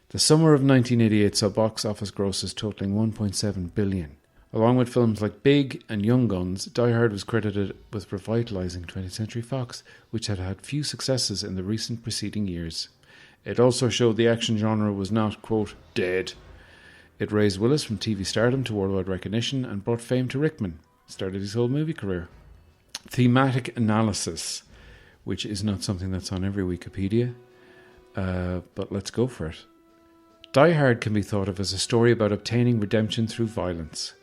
The summer of 1988 saw box office grosses totaling $1.7 billion. Along with films like Big and Young Guns, Die Hard was credited with revitalising 20th Century Fox, which had had few successes in the recent preceding years. It also showed the action genre was not, quote, dead. It raised Willis from TV stardom to worldwide recognition and brought fame to Rickman. Started his whole movie career. Thematic analysis. which is not something that's on every Wikipedia, but let's go for it. Die Hard can be thought of as a story about obtaining redemption through violence.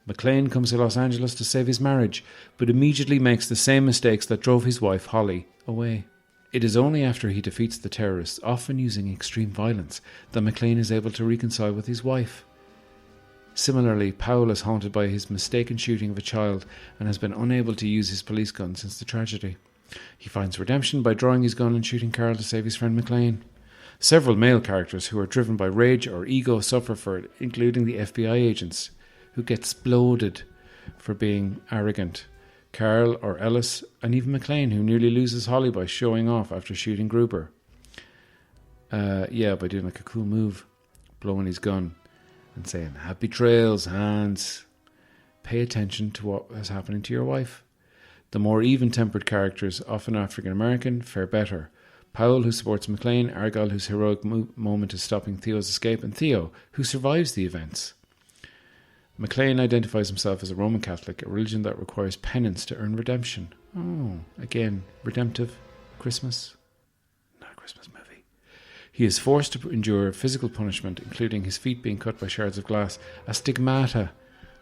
McClane comes to Los Angeles to save his marriage, but immediately makes the same mistakes that drove his wife, Holly, away. It is only after he defeats the terrorists, often using extreme violence, that McClane is able to reconcile with his wife. Similarly, Powell is haunted by his mistaken shooting of a child and has been unable to use his police gun since the tragedy. He finds redemption by drawing his gun and shooting Carl to save his friend McClane. Several male characters who are driven by rage or ego suffer for it, including the FBI agents, who get exploded for being arrogant. Carl or Ellis, and even McClane, who nearly loses Holly by showing off after shooting Gruber. By doing like a cool move, blowing his gun and saying, "Happy trails, Hans." Pay attention to what is happening to your wife. The more even-tempered characters, often African-American, fare better. Powell, who supports McClane, Argyle, whose heroic moment is stopping Theo's escape, and Theo, who survives the events. McClane identifies himself as a Roman Catholic, a religion that requires penance to earn redemption. Oh, again, redemptive Christmas. Not a Christmas movie. He is forced to endure physical punishment, including his feet being cut by shards of glass, a stigmata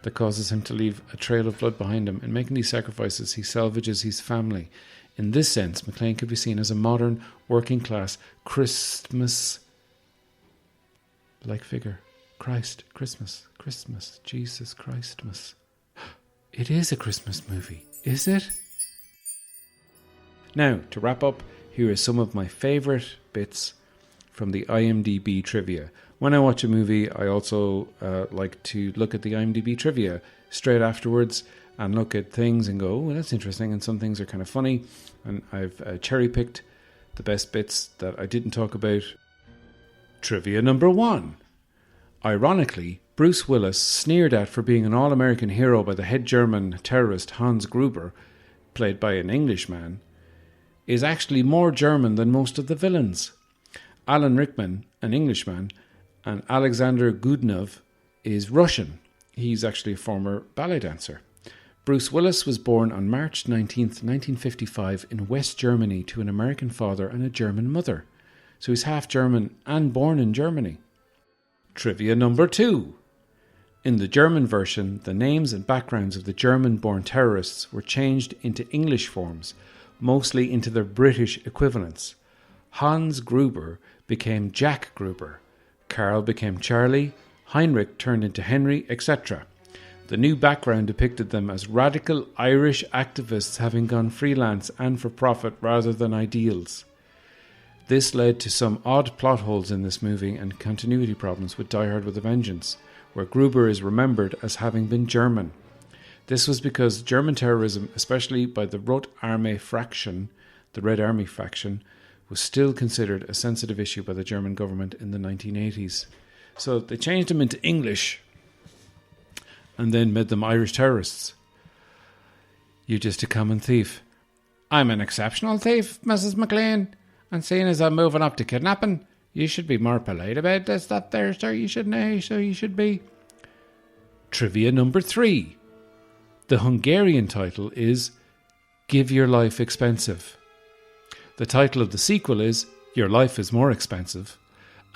that causes him to leave a trail of blood behind him. In making these sacrifices, he salvages his family. In this sense, McClane could be seen as a modern, working-class, Christmas-like figure. Christ, Christmas, Jesus Christmas. It is a Christmas movie, is it? Now, to wrap up, here are some of my favourite bits from the IMDB trivia. When I watch a movie, I also like to look at the IMDB trivia straight afterwards and look at things and go, oh, that's interesting, and some things are kind of funny. And I've cherry-picked the best bits that I didn't talk about. Trivia number 1. Ironically, Bruce Willis, sneered at for being an all-American hero by the head German terrorist Hans Gruber, played by an Englishman, is actually more German than most of the villains. Alan Rickman, an Englishman, and Alexander Godunov is Russian. He's actually a former ballet dancer. Bruce Willis was born on March 19th, 1955 in West Germany to an American father and a German mother. So he's half German and born in Germany. Trivia number 2. In the German version, the names and backgrounds of the German-born terrorists were changed into English forms, mostly into their British equivalents. Hans Gruber became Jack Gruber. Carl became Charlie. Heinrich turned into Henry, etc. The new background depicted them as radical Irish activists having gone freelance and for profit rather than ideals. This led to some odd plot holes in this movie and continuity problems with Die Hard with a Vengeance, where Gruber is remembered as having been German. This was because German terrorism, especially by the Rote Armee faction, the Red Army faction, was still considered a sensitive issue by the German government in the 1980s. So they changed them into English and then made them Irish terrorists. You're just a common thief. I'm an exceptional thief, Mrs. McClane. And seeing as I'm moving up to kidnapping, you should be more polite about this, that there, sir. You should know, so you should be. Trivia number 3. The Hungarian title is Give Your Life Expensive. The title of the sequel is Your Life is More Expensive.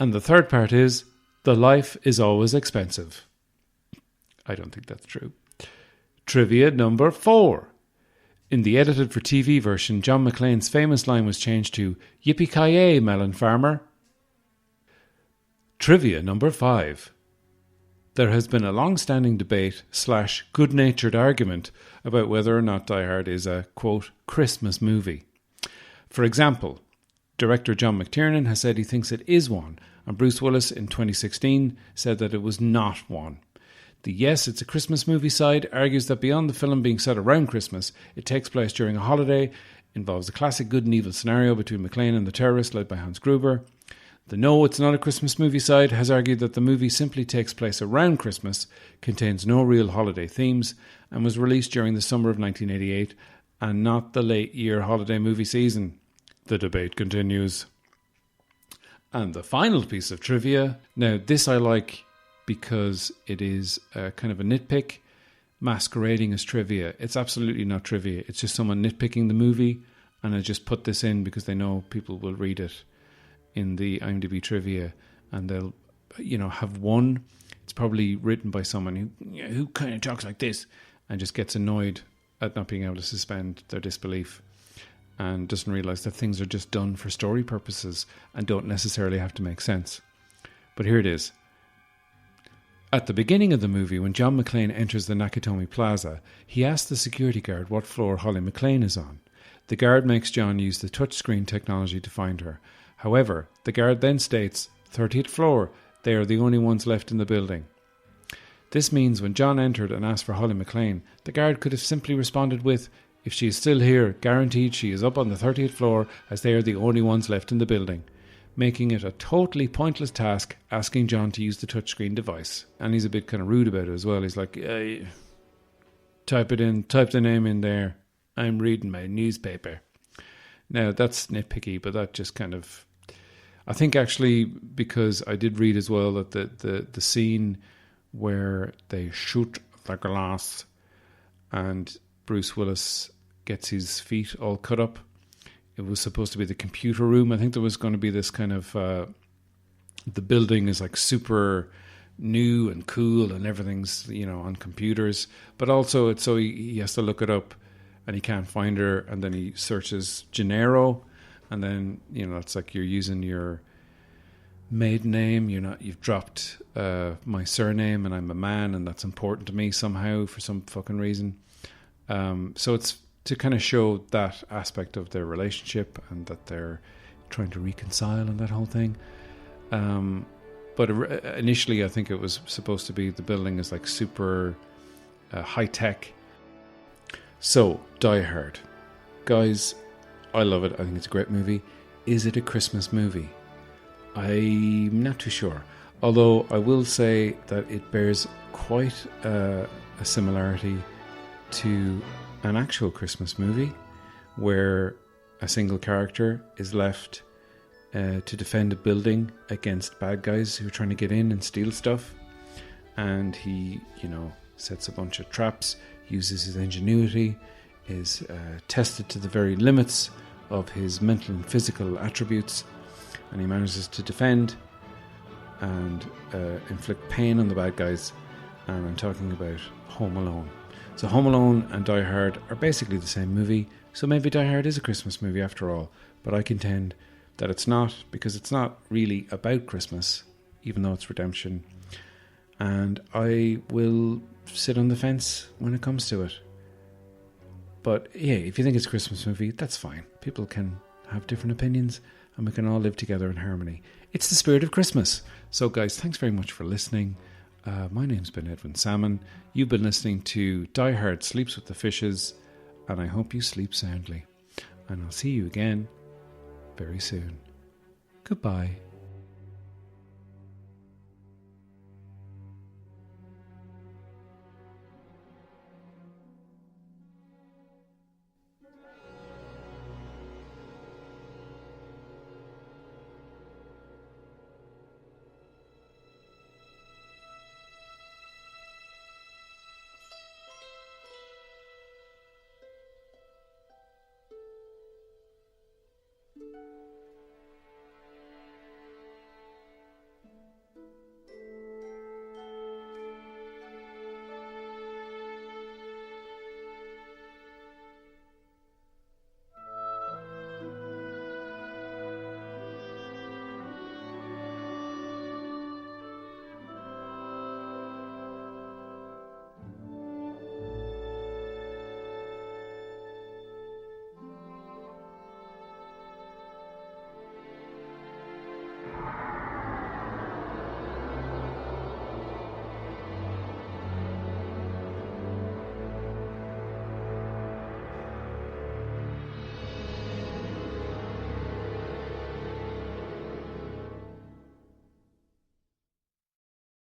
And the third part is The Life is Always Expensive. I don't think that's true. Trivia number 4. In the edited for TV version, John McClane's famous line was changed to Yippee-ki-yay, melon farmer. Trivia number 5. There has been a long-standing debate / good-natured argument about whether or not Die Hard is a, quote, Christmas movie. For example, director John McTiernan has said he thinks it is one, and Bruce Willis in 2016 said that it was not one. The yes, it's a Christmas movie side argues that beyond the film being set around Christmas, it takes place during a holiday, involves a classic good and evil scenario between McClane and the terrorist led by Hans Gruber. The no, it's not a Christmas movie side has argued that the movie simply takes place around Christmas, contains no real holiday themes, and was released during the summer of 1988 and not the late year holiday movie season. The debate continues. And the final piece of trivia, now this I like because it is kind of a nitpick masquerading as trivia. It's absolutely not trivia. It's just someone nitpicking the movie And I just put this in because they know people will read it in the IMDb trivia, and they'll, have one. It's probably written by someone who kind of talks like this and just gets annoyed at not being able to suspend their disbelief and doesn't realise that things are just done for story purposes and don't necessarily have to make sense. But here it is. At the beginning of the movie, when John McClane enters the Nakatomi Plaza, he asks the security guard what floor Holly McClane is on. The guard makes John use the touchscreen technology to find her. However, the guard then states, 30th floor, they are the only ones left in the building. This means when John entered and asked for Holly McClane, the guard could have simply responded with, if she is still here, guaranteed she is up on the 30th floor as they are the only ones left in the building, making it a totally pointless task asking John to use the touchscreen device. And he's a bit kind of rude about it as well. He's like, type the name in there. I'm reading my newspaper. Now, that's nitpicky, but that just kind of... I think actually, because I did read as well that the scene where they shoot the glass and Bruce Willis gets his feet all cut up, it was supposed to be the computer room. I think there was going to be this kind of... the building is like super new and cool and everything's, on computers. But also it's so he has to look it up and he can't find her, and then he searches Gennaro, and then, it's like you're using your maiden name. You've dropped my surname, and I'm a man, and that's important to me somehow for some fucking reason. So it's to kind of show that aspect of their relationship and that they're trying to reconcile and that whole thing. But initially, I think it was supposed to be the building is like super high tech. So, Die Hard. Guys, I love it. I think it's a great movie. Is it a Christmas movie? I'm not too sure. Although I will say that it bears quite a similarity to an actual Christmas movie where a single character is left to defend a building against bad guys who are trying to get in and steal stuff. And he, sets a bunch of traps, uses his ingenuity, is tested to the very limits of his mental and physical attributes, and he manages to defend and inflict pain on the bad guys. And I'm talking about Home Alone. So Home Alone and Die Hard are basically the same movie, so maybe Die Hard is a Christmas movie after all, but I contend that it's not, because it's not really about Christmas, even though it's redemption. And I will sit on the fence when it comes to it. But yeah, if you think it's a Christmas movie, that's fine. People can have different opinions and we can all live together in harmony. It's the spirit of Christmas. So guys, thanks very much for listening. My name's been Edwin Salmon. You've been listening to Die Hard Sleeps with the Fishes, and I hope you sleep soundly. And I'll see you again very soon. Goodbye.